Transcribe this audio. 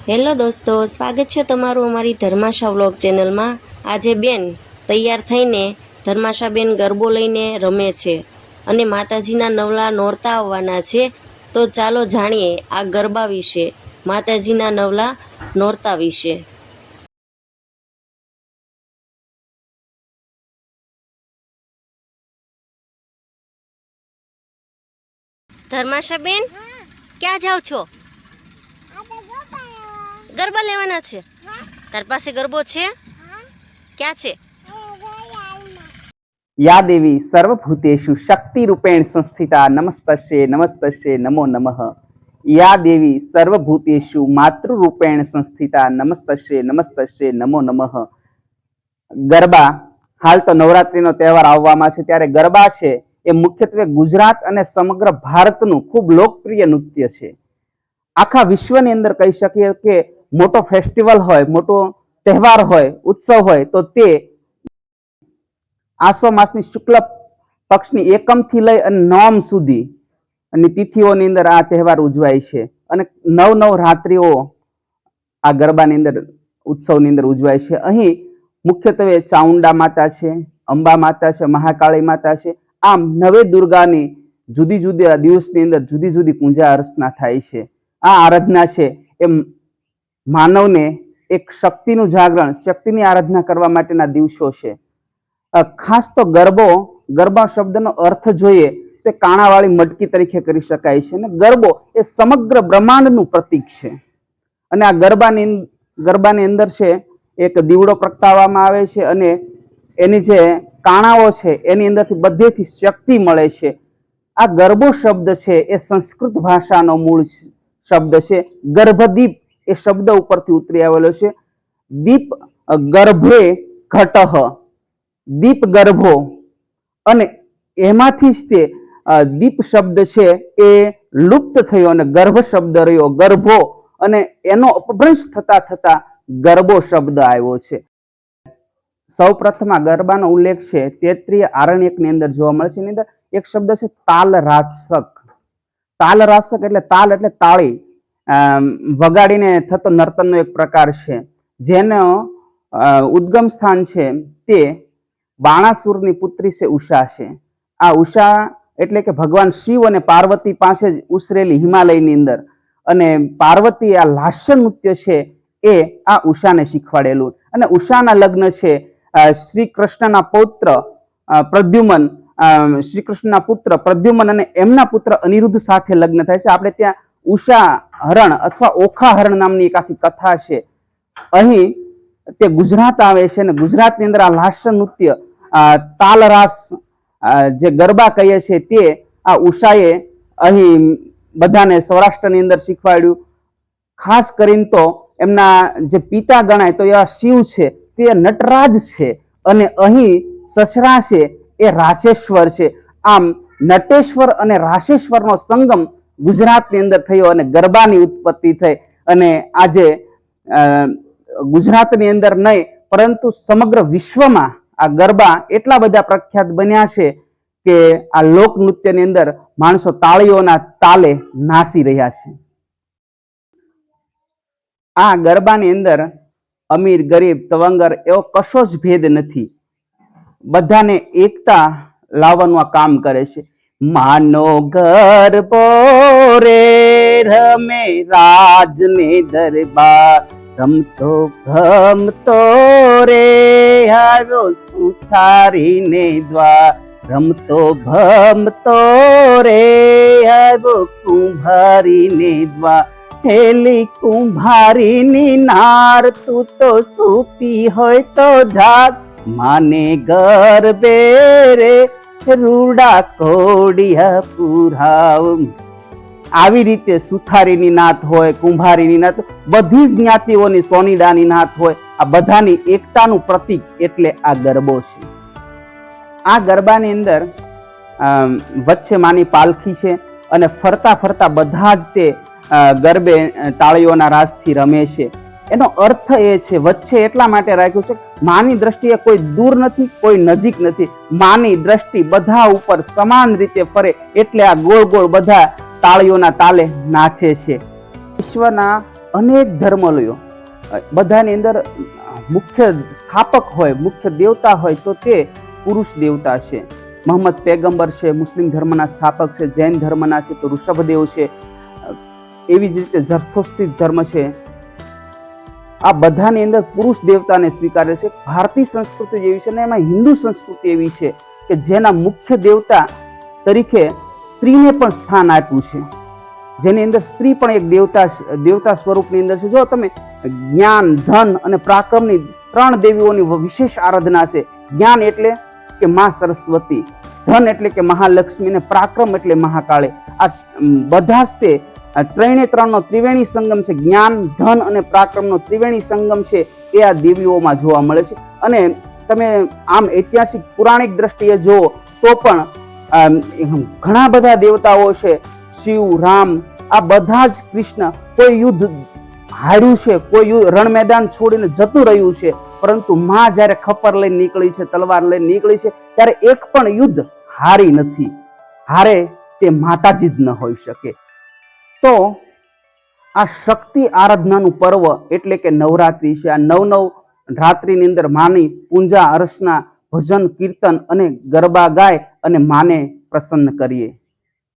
Hello દોસ્તો, સ્વાગત છે તમારું અમારી ધર્માશા વ્લોગ ચેનલમાં। આજે બેન તૈયાર થઈને ધર્માશા બેન ગરબો લઈને રમે છે અને માતાજીના નવલા નોરતા આવવાના છે। તો ચાલો જાણીએ આ ગરબા વિશે, માતાજીના નવલા નોરતા વિશે। ધર્માશા બેન, ક્યાં જાવ છો? ગરબા લેવાના છે? તાર પાસે ગરબો છે? ક્યાં છે? या देवी सर्वभूतेषु शक्ति रूपेण संस्थिता नमस्तस्ये नमस्तस्ये नमो नमः। या देवी सर्वभूतेषु मातृ रूपेण संस्थिता नमस्तस्ये नमस्तस्ये नमो नमः। गरबा हाल तो नवरात्रिनो तहेवार आववामां छे त्यारे गरबा छे ए मुख्यत्वे गुजरात अने समग्र भारतनुं खूब लोकप्रिय नृत्य छे। आखा विश्वनी अंदर कही शकीए के मोटो फेस्टिवल होय, मोटो तहेवार होय, उत्सव होय तो ते आसो मासनी शुक्ल पक्षनी एकम थी लई अने नवम सुधी अने तिथिओनी अंदर आ तहेवार उजवाय छे अने 9 रात्रिओ आ गरबानी अंदर उत्सवनी अंदर उजवाय छे। अहीं मुख्यत्वे चामुंडा माता छे, अंबा माता छे, महाकाली माता छे, आम नवे दुर्गानी जुदी जुदी दिवसनी अंदर जुदी जुदी पूजा अर्चना थाय छे। आ आराधना छे ए मानवने एक शक्तिनुं जागरण, शक्तिनी आराधना करवा माटेना दिवसो छे। खास तो गरबो, गरबा शब्दनो अर्थ जोईए तो काणावाળી मटकी तरीके करी शकाय छे ने गरबो ए समग्र ब्रह्मांडनुं प्रतीक छे। अने आ गरबानी अंदर छे एक दीवडो प्रगटाववामां आवे छे अने एनी जे काणाओ छे एनी अंदरथी बधेथी शक्ति मळे छे। आ गरबो शब्द छे ए संस्कृत भाषानो मूळ शब्द छे। गर्भदीप ए शब्द उपरथी उतरी आवेलो छे। दीप गर्भे घटः, दीप गर्भो अने एमांथी ज ते दीप शब्द छे ए लुप्त थयो अने गर्भ शब्द रह्यो, गर्भो अने एनो अपभ्रंश थता थता गरबो शब्द आव्यो छे। सौ प्रथम आ गरबानो उल्लेख छे तैत्रीय आरण्यकनी अंदर जोवा मळे छे। एनी अंदर एक शब्द छे तालरासक। तालरासक एटले ताल एटले ताળી, वगाड़ीने थतो नर्तननो एक प्रकार छे जेनो उद्गम स्थान छे ते बाणासुरनी पुत्री छे उषा छे। आ उषा एटले के भगवान शिव अने पार्वती पासे ज उसरेली हिमालयनी अंदर अने पार्वती आ लास्य नृत्य छे ए आ उषाने शीखवाडेलुं अने उषाना लग्न छे श्री कृष्णना पुत्र प्रद्युमन, श्री कृष्णना पुत्र प्रद्युमन अने एमना पुत्र अनिरुद्ध साथे लग्न थाय छे। आपणे त्यां उषा हरण अथवा ओखा हरण नामनी एक आखी कथा छे। अहीं ते गुजरात आवे छे ने गुजरातनी अंदर आ लास्य नृत्य तालरास जे गरबा कहीए छे ते आ उषाए अहीं बधाने सौराष्ट्रनी अंदर शीखवाड्युं। खास करीने तो एमना जे पिता गणाय तो एवा शिव छे ते नटराज छे अने अहीं ससरा छे ए रासेश्वर छे। आम नटेश्वर अने रासेश्वरनो संगम गुजरातनी अंदर थयो अने गरबानी उत्पत्ति थई अने आजे गुजरातनी अंदर नहीं परंतु समग्र विश्वमां आ गरबा एटला बधा प्रख्यात बन्या छे के आ लोक नृत्यनी अंदर माणसो ताळीओना ताले नासी रह्या छे। आ गरबानी अंदर अमीर गरीब तवंगर एवो कशो ज भेद नथी, बधाने एकता लाववानुं आ काम करे छे। मानो गरबो रे रमे राजने दरबार, रमतो भमतो रे आव्यो सुथारीने द्वार, रमतो भमतो रे आव्यो कुंभारीने द्वार, हेली कुंभारीनी नार तू तो सूती होय तो जाग, माने गरबे रे रूडा कोडिया पुराव। આવી રીતે સુથારીની નાત હોય, કુંભારીની નાત, બધી જ જ્ઞાતિઓની સોનીડાની નાત હોય, આ બધાની એકતાનું પ્રતીક એટલે આ ગરબો છે। આ ગરબાની અંદર વચ્ચે માની પાલખી છે અને ફરતા ફરતા બધા જ તે ગરબે તાળીઓના રાસથી રમે છે। એનો અર્થ એ છે વચ્ચે એટલા માટે રાખ્યું છે માની દ્રષ્ટિએ કોઈ દૂર નથી, કોઈ નજીક નથી, માની દ્રષ્ટિ બધા ઉપર સમાન રીતે ફરે એટલે આ ગોળ ગોળ બધા તાળીઓના તાલે નાચે છે। વિશ્વના અનેક ધર્મલયો બધાની અંદર મુખ્ય સ્થાપક હોય, મુખ્ય દેવતા હોય તો તે પુરુષ દેવતા છે. મોહમ્મદ પેગંબર છે, મુસ્લિમ ધર્મના સ્થાપક છે. જૈન ધર્મના છે તો ઋષભદેવ છે. એવી જ રીતે ઝરથુસ્ત્રી ધર્મ છે. આ બધાની અંદર પુરુષ દેવતાને સ્વીકારે છે. ભારતીય સંસ્કૃતિ જેવી છે અને એમાં હિન્દુ સંસ્કૃતિ એવી છે કે જેના મુખ્ય દેવતા તરીકે સ્ત્રીને પણ સ્થાન આપ્યું છે, જેની અંદર સ્ત્રી પણ એક દેવતા સ્વરૂપની અંદર છે. જો તમે જ્ઞાન, ધન અને પરાક્રમની 3 દેવીઓની વિશેષ આરાધના છે. જ્ઞાન એટલે કે મા સરસ્વતી, ધન એટલે કે મહાલક્ષ્મી અને પરાક્રમ એટલે મહાકાળી. આ બધા જ તે 3 નો ત્રિવેણી સંગમ છે. જ્ઞાન, ધન અને પરાક્રમનો ત્રિવેણી સંગમ છે એ આ દેવીઓમાં જોવા મળે છે. અને તમે આમ ઐતિહાસિક પુરાણિક દ્રષ્ટિએ જુઓ તો પણ ઘણા બધા દેવતાઓ છે. શિવ, રામ, આ બધા જ કૃષ્ણ કોઈ યુદ્ધ હાર્યું છે, કોઈ રણ મેદાન છોડીને જતું રહ્યું છે, પરંતુ માં જ્યારે ખપર લઈને નીકળી છે, તલવાર લઈને નીકળી છે, ત્યારે એક પણ યુદ્ધ હારી નથી. હારે તે માતાજી જ ન હોઈ શકે. તો આ શક્તિ આરાધનાનું પર્વ એટલે કે નવરાત્રિ છે. આ 9 રાત્રિની અંદર માની પૂજા અર્ચના, ભજન, કીર્તન અને ગરબા ગાય અને માને પ્રસન્ન કરીએ.